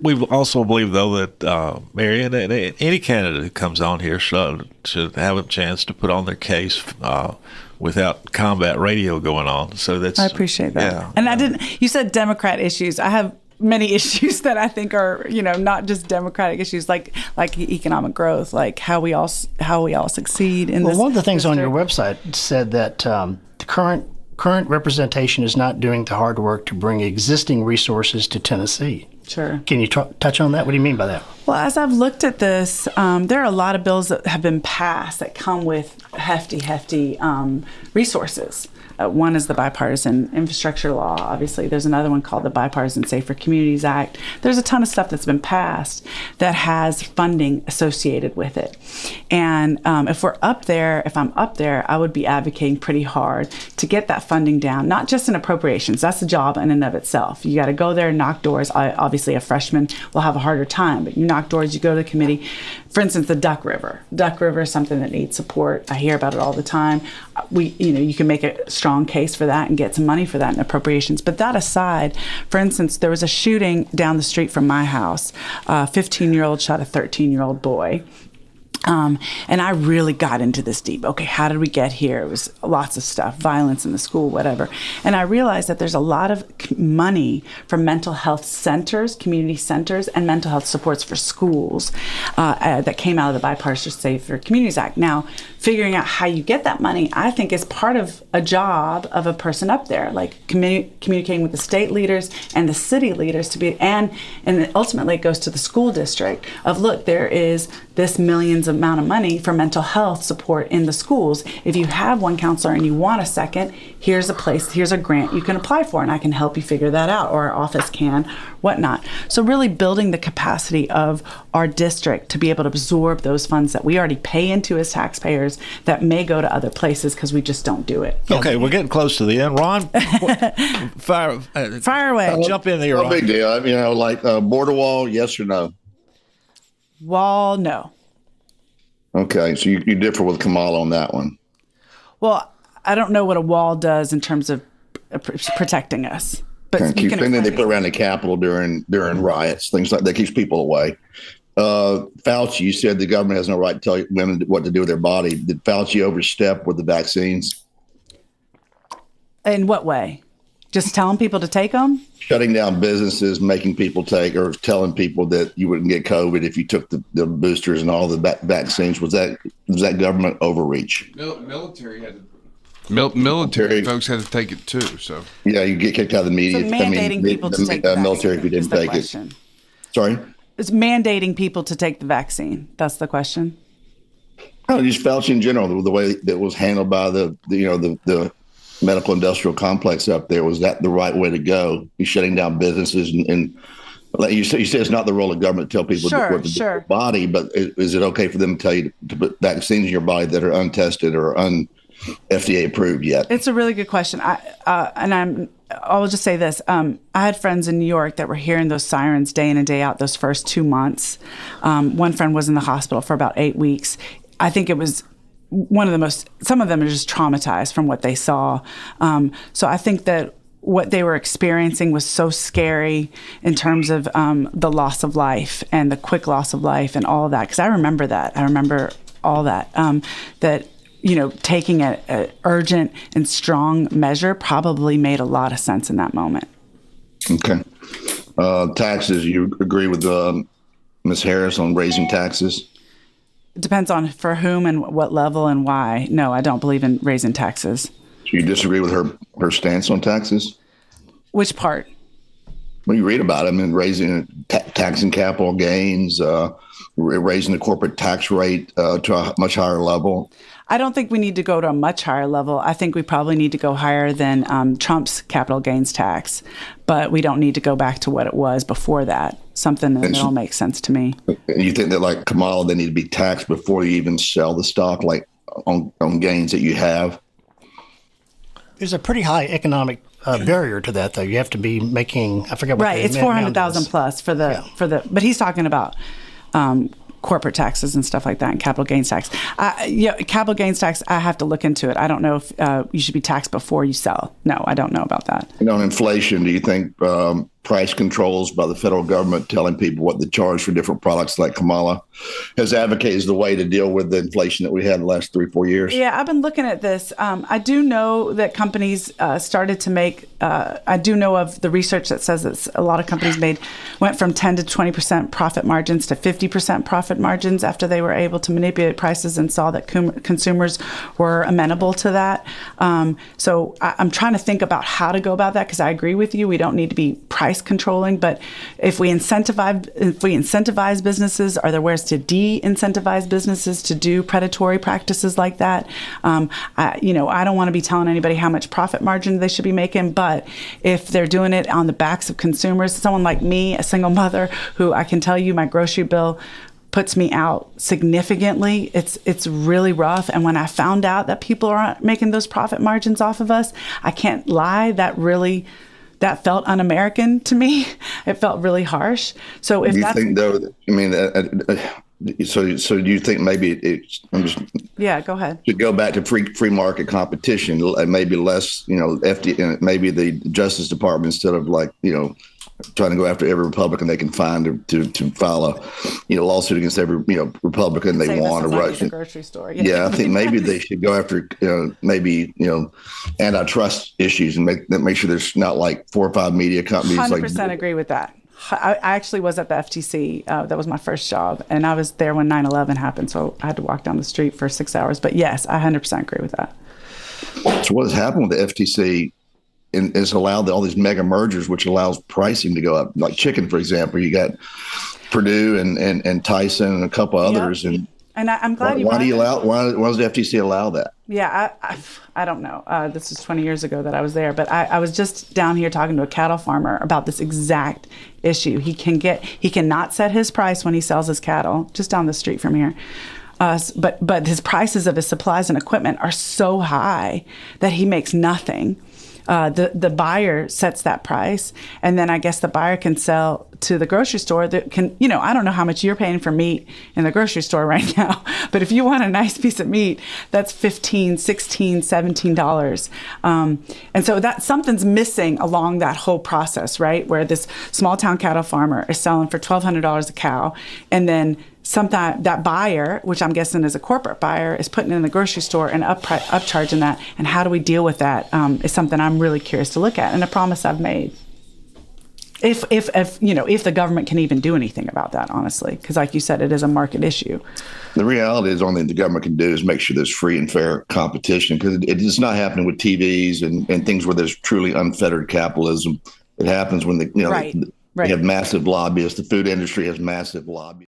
We also believe, though, that Marion and any candidate who comes on here should have a chance to put on their case without combat radio going on. So I appreciate that. Yeah. And you said Democrat issues. I have many issues that I think are, not just democratic issues, like economic growth, like how we all succeed in this. Well, one of the things on your website said that the current representation is not doing the hard work to bring existing resources to Tennessee. Sure. Can you touch on that? What do you mean by that? Well, as I've looked at this, there are a lot of bills that have been passed that come with hefty resources. One is the bipartisan infrastructure law. Obviously, there's another one called the Bipartisan Safer Communities Act. There's a ton of stuff that's been passed that has funding associated with it. And if I'm up there, I would be advocating pretty hard to get that funding down, not just in appropriations. That's a job in and of itself. You got to go there and knock doors. Obviously, a freshman will have a harder time, but you knock doors, you go to the committee. For instance, the Duck River. Duck River is something that needs support. I hear about it all the time. You can make a strong case for that and get some money for that in appropriations. But that aside, for instance, there was a shooting down the street from my house. A 15-year-old shot a 13-year-old boy. And I really got into this deep. Okay, how did we get here? It was lots of stuff, violence in the school, whatever. And I realized that there's a lot of money for mental health centers, community centers, and mental health supports for schools that came out of the Bipartisan Safer Communities Act. Now, figuring out how you get that money, I think, is part of a job of a person up there, like communicating with the state leaders and the city leaders and ultimately it goes to the school district of, look, there is this millions amount of money for mental health support in the schools. If you have one counselor and you want a second, here's a grant you can apply for, and I can help you figure that out, or our office can, whatnot. So really building the capacity of our district to be able to absorb those funds that we already pay into as taxpayers that may go to other places because we just don't do it. Okay, we're getting close to the end. Ron, fire away. Jump in there, No Ron. big deal. Like border wall, yes or no? Wall, no. Okay, so you differ with Kamala on that one. Well, I don't know what a wall does in terms of protecting us. But Keep things that they put around the Capitol during riots, things like that, keeps people away. Fauci, you said the government has no right to tell women what to do with their body. Did Fauci overstep with the vaccines? In what way? Just telling people to take them? Shutting down businesses, making people take, or telling people that you wouldn't get COVID if you took the boosters and all the vaccines. Was that government overreach? Military had to. Military folks had to take it too. So yeah, you get kicked out of the media. So mandating people to take the vaccine. Military if you didn't take it. Sorry. It's mandating people to take the vaccine. That's the question. No, just Fauci in general, the way that was handled by the medical industrial complex up there. Was that the right way to go? He's shutting down businesses and like you say it's not the role of government to tell people what to do with their body, but is it okay for them to tell you to put vaccines in your body that are untested or FDA approved yet? It's a really good question. I'll just say this. I had friends in New York that were hearing those sirens day in and day out those first 2 months. One friend was in the hospital for about 8 weeks. I think it was some of them are just traumatized from what they saw. So I think that what they were experiencing was so scary in terms of the loss of life and the quick loss of life and all of that. Because I remember that. I remember all that. Taking an urgent and strong measure probably made a lot of sense in that moment. Okay. Taxes, you agree with Ms. Harris on raising taxes? It depends on for whom and what level and why. No, I don't believe in raising taxes. So you disagree with her stance on taxes? Which part? Well, you read about it. I mean, taxing capital gains, raising the corporate tax rate to a much higher level. I don't think we need to go to a much higher level. I think we probably need to go higher than Trump's capital gains tax, but we don't need to go back to what it was before that. Something in the middle makes sense to me. And you think that, like Kamala, they need to be taxed before you even sell the stock, like on gains that you have? There's a pretty high economic barrier to that, though. You have to be making, I forget what right. It's 400,000 plus for but he's talking about corporate taxes and stuff like that, and capital gains tax. Capital gains tax, I have to look into it. I don't know if you should be taxed before you sell. No, I don't know about that. On inflation, do you think price controls by the federal government, telling people what to charge for different products, like Kamala has advocated as the way to deal with the inflation that we had in the last 3-4 years. Yeah, I've been looking at this. I do know that companies started to make, I do know of the research that says that a lot of companies went from 10 to 20% profit margins to 50% profit margins after they were able to manipulate prices and saw that consumers were amenable to that. So I'm trying to think about how to go about that, because I agree with you. We don't need to be price controlling, but if we incentivize businesses, are there ways to de-incentivize businesses to do predatory practices like that? I don't want to be telling anybody how much profit margin they should be making, but if they're doing it on the backs of consumers, someone like me, a single mother, who I can tell you my grocery bill puts me out significantly. It's really rough. And when I found out that people aren't making those profit margins off of us, I can't lie, that felt un-American to me. It felt really harsh. So if that's... think, though, so do you think maybe yeah, go ahead. To go back to free market competition, and maybe less, FD, maybe the Justice Department, instead of trying to go after every Republican they can find to file a lawsuit against every Republican they want, or Russian grocery store. Yeah, I think maybe they should go after antitrust issues and make sure there's not like 4 or 5 media companies. 100% agree with that. I actually was at the FTC. That was my first job, and I was there when 9/11 happened, so I had to walk down the street for 6 hours. But yes, I 100% agree with that. So what has happened with the FTC is allowed all these mega mergers, which allows pricing to go up. Like chicken, for example, you got Purdue and Tyson and a couple others. Yep. And I'm glad why does the FTC allow that? Yeah, I don't know. This is 20 years ago that I was there, but I was just down here talking to a cattle farmer about this exact issue. He cannot set his price when he sells his cattle, just down the street from here. But his prices of his supplies and equipment are so high that he makes nothing. The buyer sets that price, and then I guess the buyer can sell to the grocery store that can, I don't know how much you're paying for meat in the grocery store right now, but if you want a nice piece of meat, that's $15, $16, $17. And so that something's missing along that whole process, right? Where this small town cattle farmer is selling for $1,200 a cow, and then that buyer, which I'm guessing is a corporate buyer, is putting it in the grocery store and upcharging that. And how do we deal with that is something I'm really curious to look at, and a promise I've made. If the government can even do anything about that, honestly, because like you said, it is a market issue. The reality is, the only thing the government can do is make sure there's free and fair competition, because it is not happening with TVs and things where there's truly unfettered capitalism. It happens when they have massive lobbyists. The food industry has massive lobbyists.